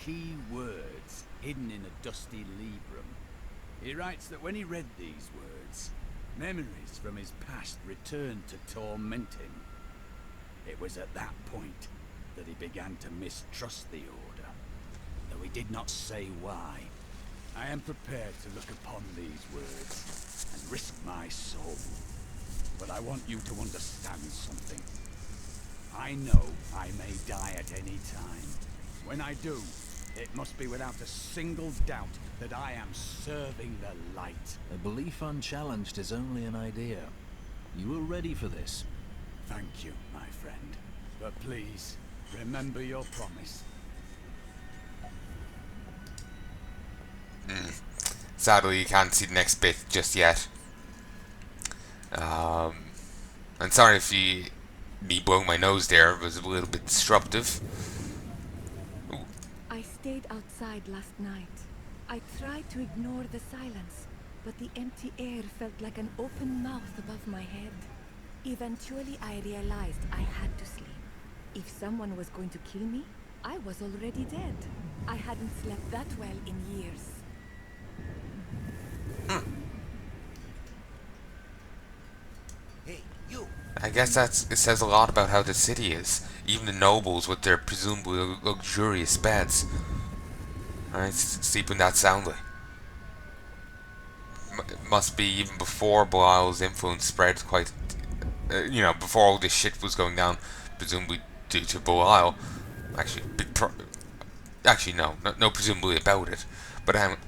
key words hidden in a dusty librum. He writes that when he read these words, memories from his past returned to torment him. It was at that point that he began to mistrust the Order, though he did not say why. I am prepared to look upon these words and risk my soul. But I want you to understand something. I know I may die at any time. When I do, it must be without a single doubt that I am serving the light. A belief unchallenged is only an idea. You were ready for this. Thank you, my friend. But please, remember your promise. Sadly, you can't see the next bit just yet. I'm sorry if me blowing my nose there was a little bit disruptive. Ooh. I stayed outside last night. I tried to ignore the silence, but the empty air felt like an open mouth above my head. Eventually, I realized I had to sleep. If someone was going to kill me, I was already dead. I hadn't slept that well in years. Hey, you! I guess it says a lot about how the city is. Even the nobles with their presumably luxurious beds. Alright, sleeping that soundly. Must be even before Belial's influence spread quite... before all this shit was going down, presumably due to Belial. Actually, no, presumably about it. But let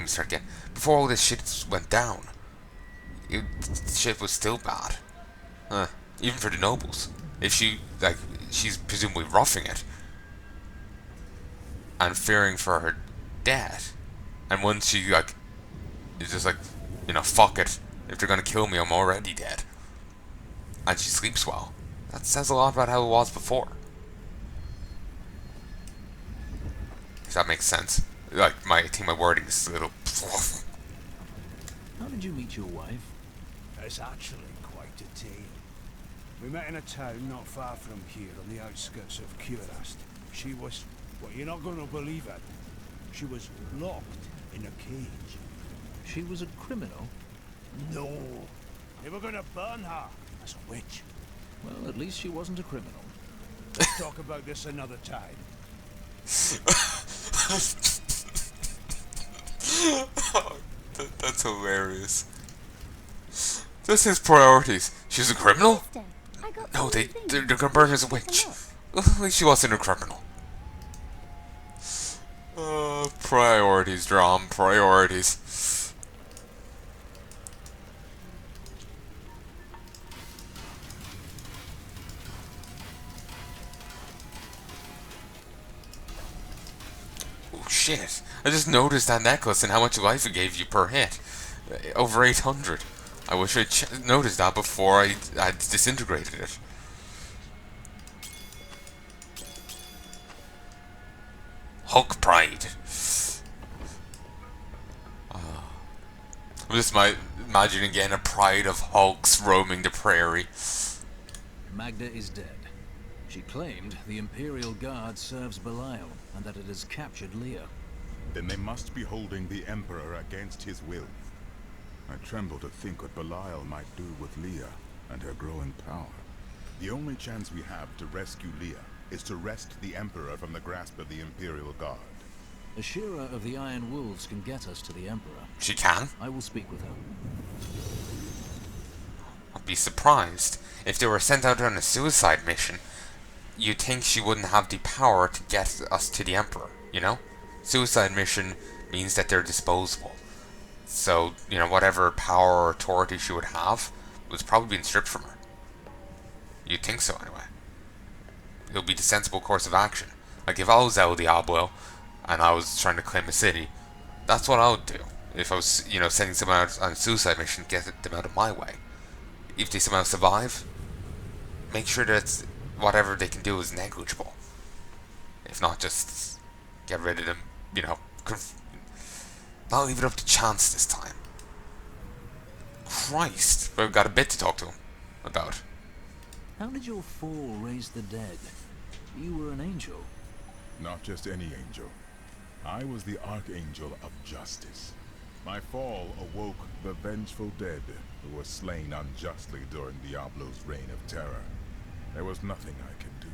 me start again. Before all this shit went down, shit was still bad. Even for the nobles. If she's presumably roughing it. And fearing for her death. And once she, is just fuck it. If they're gonna kill me, I'm already dead. And she sleeps well. That says a lot about how it was before. If that makes sense. I think my wording is a little... How did you meet your wife? It's actually quite a tale. We met in a town not far from here on the outskirts of Curast. She was... well, you're not going to believe it. She was locked in a cage. She was a criminal? No. They were going to burn her as a witch. Well, at least she wasn't a criminal. Let's talk about this another time. That's hilarious. That's his priorities. She's a criminal? No, they're gonna burn her as a witch. At least she wasn't a criminal. Priorities, Drum. Priorities. Oh shit. I just noticed that necklace and how much life it gave you per hit. Over 800. I wish I'd noticed that before I disintegrated it. Hulk pride. I'm just imagining again a pride of Hulks roaming the prairie. Magda is dead. She claimed the Imperial Guard serves Belial and that it has captured Leah. Then they must be holding the Emperor against his will. I tremble to think what Belial might do with Leah and her growing power. The only chance we have to rescue Leah is to wrest the Emperor from the grasp of the Imperial Guard. Ashira of the Iron Wolves can get us to the Emperor. She can? I will speak with her. I'd be surprised if they were sent out on a suicide mission. You'd think she wouldn't have the power to get us to the Emperor, you know? Suicide mission means that they're disposable. So, whatever power or authority she would have was probably being stripped from her. You'd think so, anyway. It would be the sensible course of action. Like, if I was El Diablo, and I was trying to claim a city, that's what I would do. If I was, sending someone out on a suicide mission, get them out of my way. If they somehow survive, make sure that whatever they can do is negligible. If not, just get rid of them, not leave it up to chance this time. Christ, we've got a bit to talk to him about. How did your fall raise the dead? You were an angel. Not just any angel. I was the Archangel of Justice. My fall awoke the vengeful dead who were slain unjustly during Diablo's reign of terror. There was nothing I could do.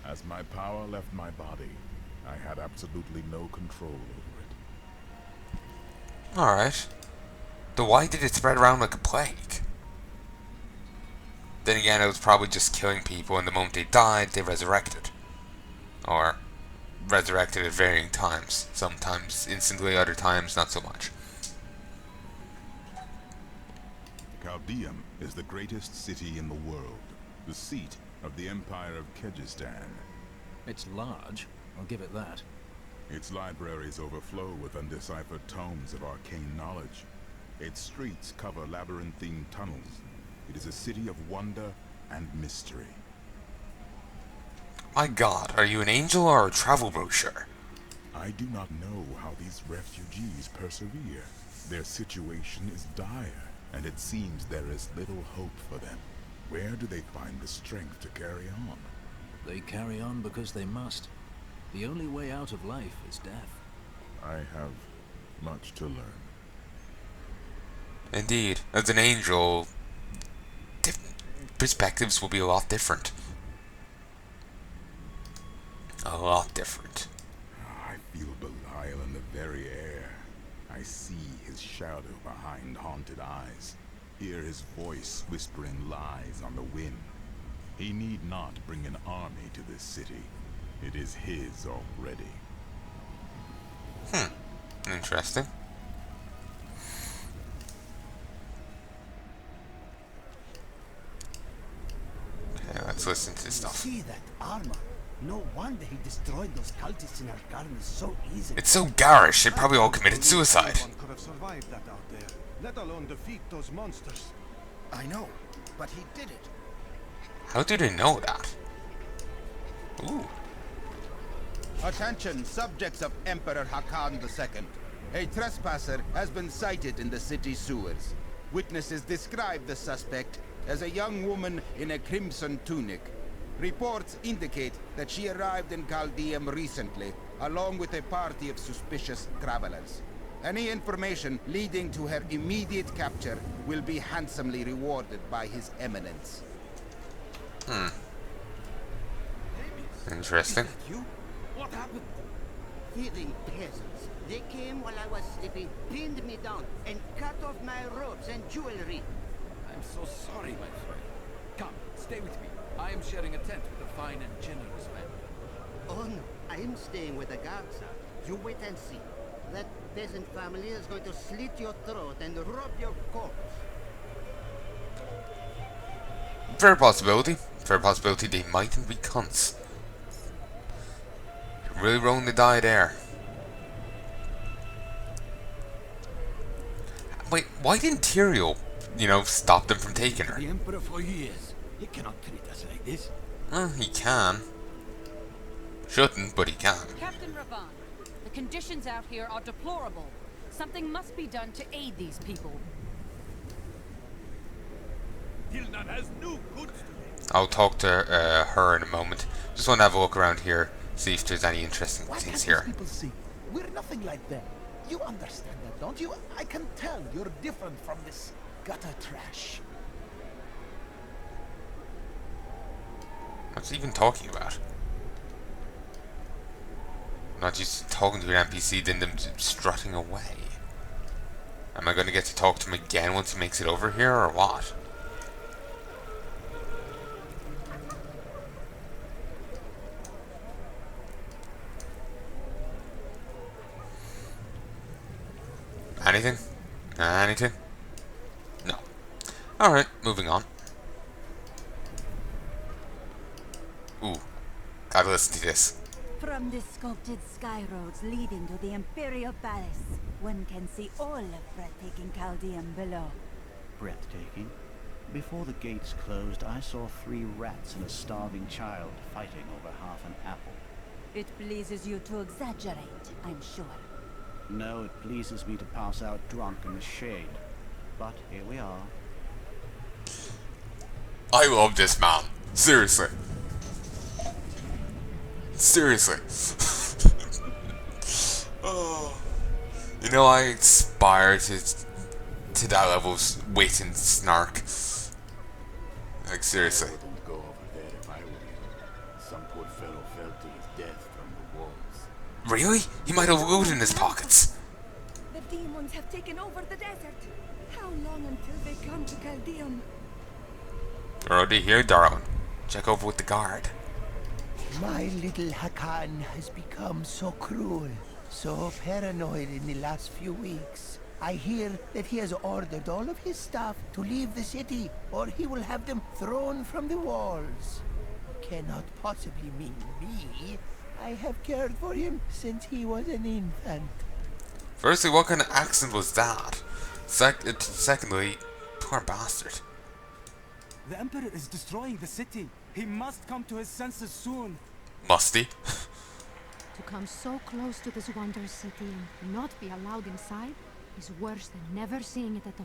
As my power left my body, I had absolutely no control over it. Alright. Then why did it spread around like a plague? Then again, it was probably just killing people, and the moment they died, they resurrected. Or resurrected at varying times. Sometimes instantly, other times not so much. Chaldeum is the greatest city in the world, the seat of the Empire of Kyrgyzstan. It's large, I'll give it that. Its libraries overflow with undeciphered tomes of arcane knowledge. Its streets cover labyrinthine tunnels. It is a city of wonder and mystery. My god, are you an angel or a travel brochure? I do not know how these refugees persevere. Their situation is dire, and it seems there is little hope for them. Where do they find the strength to carry on? They carry on because they must. The only way out of life is death. I have much to learn. Indeed, as an angel, perspectives will be a lot different. A lot different. I feel Belial in the very air. I see his shadow behind haunted eyes. Hear his voice whispering lies on the wind. He need not bring an army to this city. It is his already. Interesting. Okay, let's listen to this stuff. See that armor? No wonder he destroyed those cultists in our gardens so easily. It's so garish, they probably all committed suicide. No one could have survived that out there, let alone defeat those monsters. I know, but he did it. How do they know that? Ooh. Attention, subjects of Emperor Hakan II. A trespasser has been sighted in the city sewers. Witnesses describe the suspect as a young woman in a crimson tunic. Reports indicate that she arrived in Chaldeum recently, along with a party of suspicious travelers. Any information leading to her immediate capture will be handsomely rewarded by His Eminence. Interesting. You? What happened? Thieving peasants. They came while I was sleeping, pinned me down, and cut off my robes and jewelry. I'm so sorry, my friend. Come, stay with me. I am sharing a tent with a fine and generous man. Oh no, I am staying with the guards, sir. You wait and see. That peasant family is going to slit your throat and rob your corpse. Fair possibility. Fair possibility they mightn't be cunts. You're really rolling the die there. Wait, why didn't Tyrael, stop them from taking her? The Emperor for years. He cannot treat us like this. He can. Shouldn't, but he can. Captain Ravan, the conditions out here are deplorable. Something must be done to aid these people. Tilnan has no goods to make. I'll talk to her in a moment. Just want to have a look around here, see if there's any interesting things here. People see? We're nothing like them. You understand that, don't you? I can tell you're different from this gutter trash. What's he even talking about? Not just talking to an NPC, then them strutting away. Am I going to get to talk to him again once he makes it over here, or what? Anything? Anything? No. Alright, moving on. Ooh. Gotta listen to this. From the sculpted sky roads leading to the Imperial Palace, one can see all of breathtaking Chaldeum below. Breathtaking? Before the gates closed, I saw 3 rats and a starving child fighting over half an apple. It pleases you to exaggerate, I'm sure. No, it pleases me to pass out drunk in the shade. But here we are. I love this man. Seriously. Seriously. Oh. You know, I aspire to that level's wit and snark. Like, seriously. I wouldn't go over there if I were you. Some poor fellow fell to his death from the walls. Really? He might have loot in his pockets. The demons have taken over the desert. How long until they come to Caldeum? They're already here, darling. Check over with the guard. My little Hakan has become so cruel, so paranoid in the last few weeks. I hear that he has ordered all of his staff to leave the city, or he will have them thrown from the walls. Cannot possibly mean me. I have cared for him since he was an infant. Firstly, what kind of accent was that? Secondly, poor bastard. The Emperor is destroying the city. He must come to his senses soon. Must he? To come so close to this wondrous city and not be allowed inside is worse than never seeing it at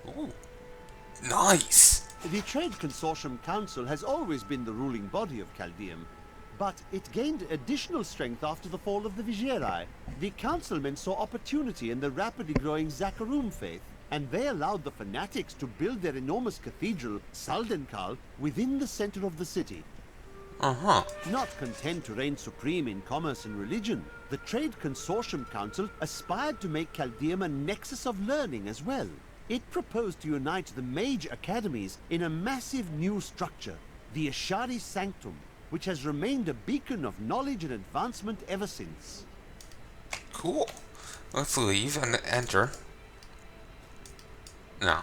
all. Ooh. Nice! The Trade Consortium Council has always been the ruling body of Caldeum, but it gained additional strength after the fall of the Vigieri. The councilmen saw opportunity in the rapidly growing Zakarum faith, and they allowed the fanatics to build their enormous cathedral, Saldenkal, within the center of the city. Not content to reign supreme in commerce and religion, the Trade Consortium Council aspired to make Caldeum a nexus of learning as well. It proposed to unite the mage academies in a massive new structure, the Ashari Sanctum, which has remained a beacon of knowledge and advancement ever since. Cool. Let's leave and enter. No.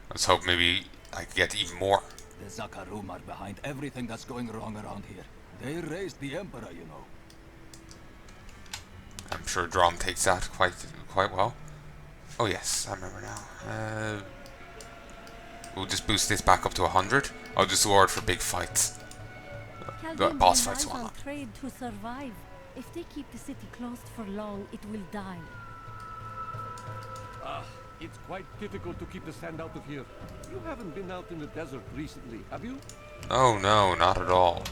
Let's hope maybe I could get even more. The Zakarum are behind everything that's going wrong around here. They raised the Emperor, you know. I'm sure Drom takes that quite well. Oh yes, I remember now. We'll just boost this back up to 100. I'll just lure it for big fights. Boss fights and whatnot. Trade to survive. If they keep the city closed for long, it will die. It's quite difficult to keep the sand out of here. You haven't been out in the desert recently, have you? Oh no, not at all.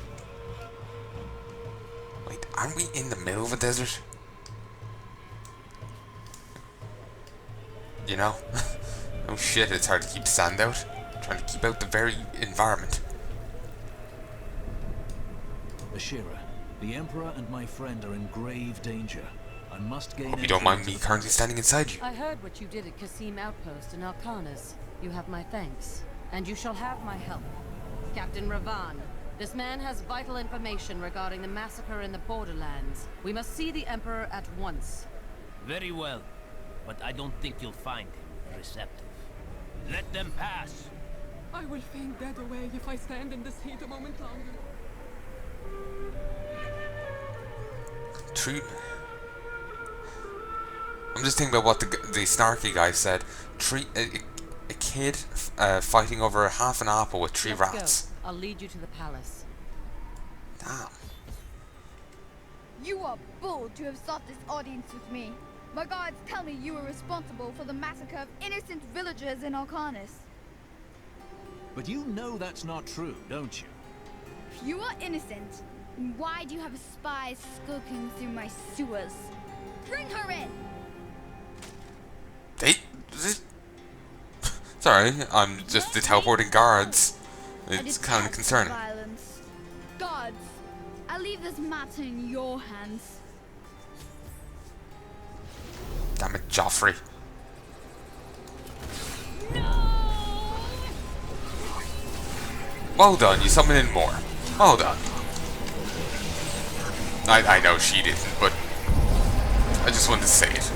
Wait, aren't we in the middle of a desert? You know? Oh shit, it's hard to keep sand out. I'm trying to keep out the very environment. Ashira, the Emperor and my friend are in grave danger. I must gain. Hope you don't mind me currently standing inside you. I heard what you did at Kasim Outpost in Alcanas. You have my thanks, and you shall have my help. Captain Ravan, this man has vital information regarding the massacre in the borderlands. We must see the Emperor at once. Very well, but I don't think you'll find him receptive. Let them pass. I will faint dead away if I stand in this heat a moment longer. True. I'm just thinking about what the snarky guy said. A kid fighting over half an apple with 3 rats. Go. I'll lead you to the palace. Damn. You are bold to have sought this audience with me. My guards tell me you were responsible for the massacre of innocent villagers in Alcanis. But you know that's not true, don't you? If you are innocent, then why do you have spies skulking through my sewers? Bring her in! Sorry, I'm just the teleporting guards. It's kind of concerning. Violence. Guards, I leave this matter in your hands. Damn it, Joffrey. Well done, you summoned in more. Well done. I know she didn't, but I just wanted to say it.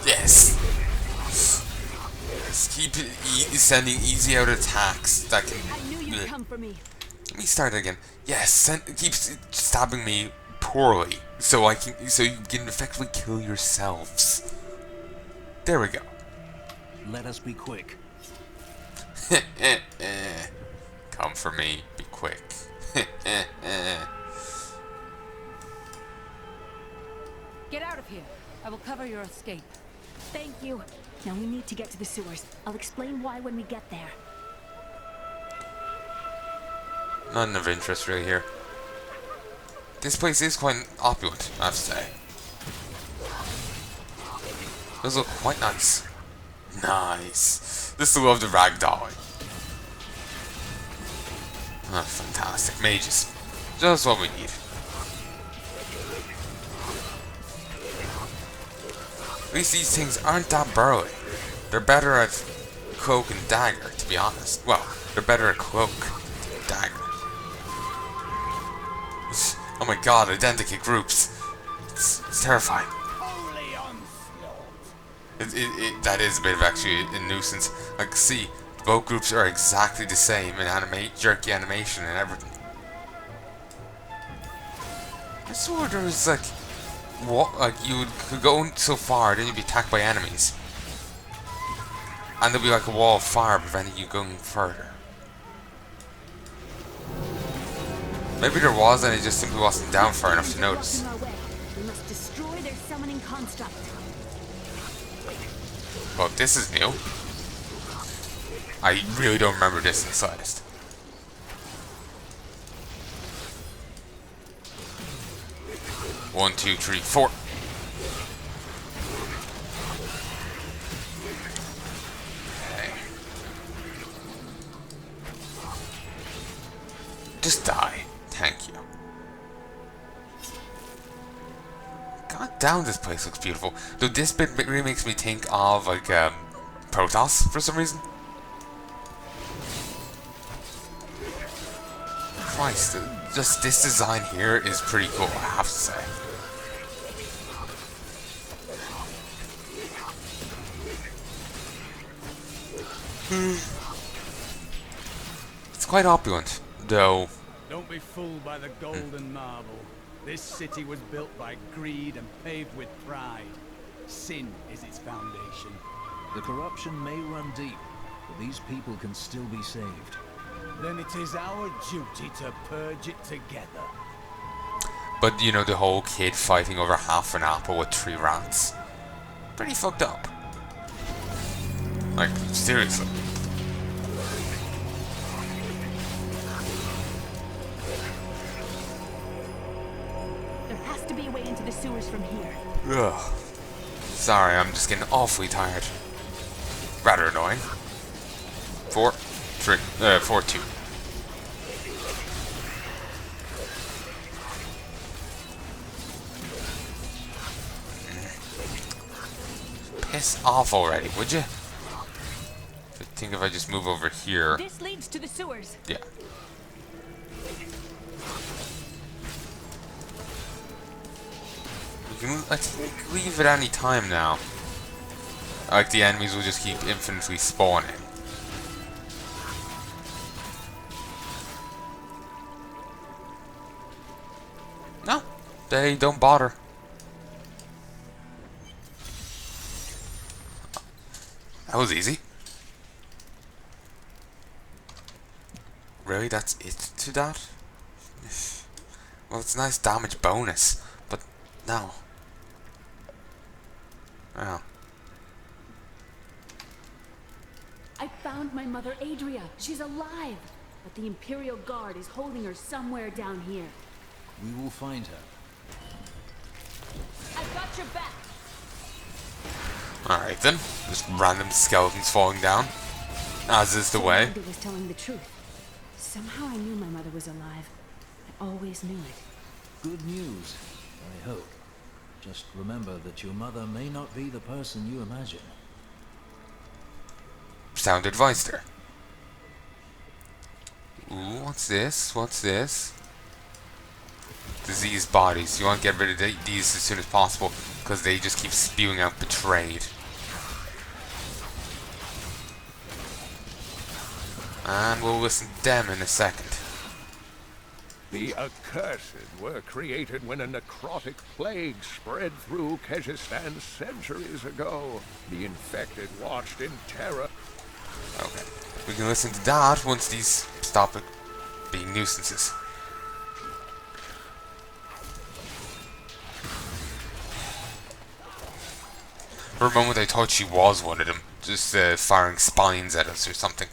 Yes. Just keep sending easy out attacks that can. I knew you'd come for me. Let me start again. Yes, keep stabbing me poorly, so you can effectively kill yourselves. There we go. Let us be quick. Come for me, be quick. Get out of here. I will cover your escape. Thank you. Now we need to get to the sewers. I'll explain why when we get there. None of interest really here. This place is quite opulent, I have to say. Those look quite nice. Nice. Just love the ragdolling. Oh, fantastic. Mages. Just what we need. At least these things aren't that burly. They're better at cloak and dagger, to be honest. Well, they're better at cloak than dagger. Oh my god, identical groups. It's terrifying. That is a bit of actually a nuisance. Like, see, both groups are exactly the same in jerky animation and everything. I swore there was like, what, like you could go so far, then you'd be attacked by enemies, and there'd be like a wall of fire preventing you going further. Maybe there was, and it just simply wasn't down far enough to notice. We must destroy their summoning construct. Well, this is new. I really don't remember this in the slightest. One, two, three, four. Okay. Just die. Thank you. God damn, this place looks beautiful. Though this bit really makes me think of like Protoss for some reason. Christ, just this design here is pretty cool, I have to say. It's quite opulent, though. Don't be fooled by the golden marble. This city was built by greed and paved with pride. Sin is its foundation. The corruption may run deep, but these people can still be saved. Then it is our duty to purge it together. But you know, the whole kid fighting over half an apple with 3 rats. Pretty fucked up. Like, seriously. There has to be a way into the sewers from here. Ugh. Sorry, I'm just getting awfully tired. Rather annoying. 4, 3, 4, 2. Piss off already, would you? I think if I just move over here. This leads to the sewers. Yeah. We can, I think, leave at any time now. Like, the enemies will just keep infinitely spawning. No, they don't bother. That was easy. Really, that's it to that? Well, it's a nice damage bonus, but no. Oh. I found my mother Adria. She's alive. But the Imperial Guard is holding her somewhere down here. We will find her. I've got your back. Alright then. Just random skeletons falling down. As is the way. Mother was telling the truth. Somehow I knew my mother was alive. I always knew it. Good news, I hope. Just remember that your mother may not be the person you imagine. Sound advice there. Ooh, what's this? What's this? Diseased bodies. You want to get rid of these as soon as possible, because they just keep spewing out betrayed. And we'll listen to them in a second. The accursed were created when a necrotic plague spread through Kyrgyzstan centuries ago. The infected watched in terror. Okay. We can listen to that once these stop being nuisances. For a moment I thought she was one of them, just firing spines at us or something.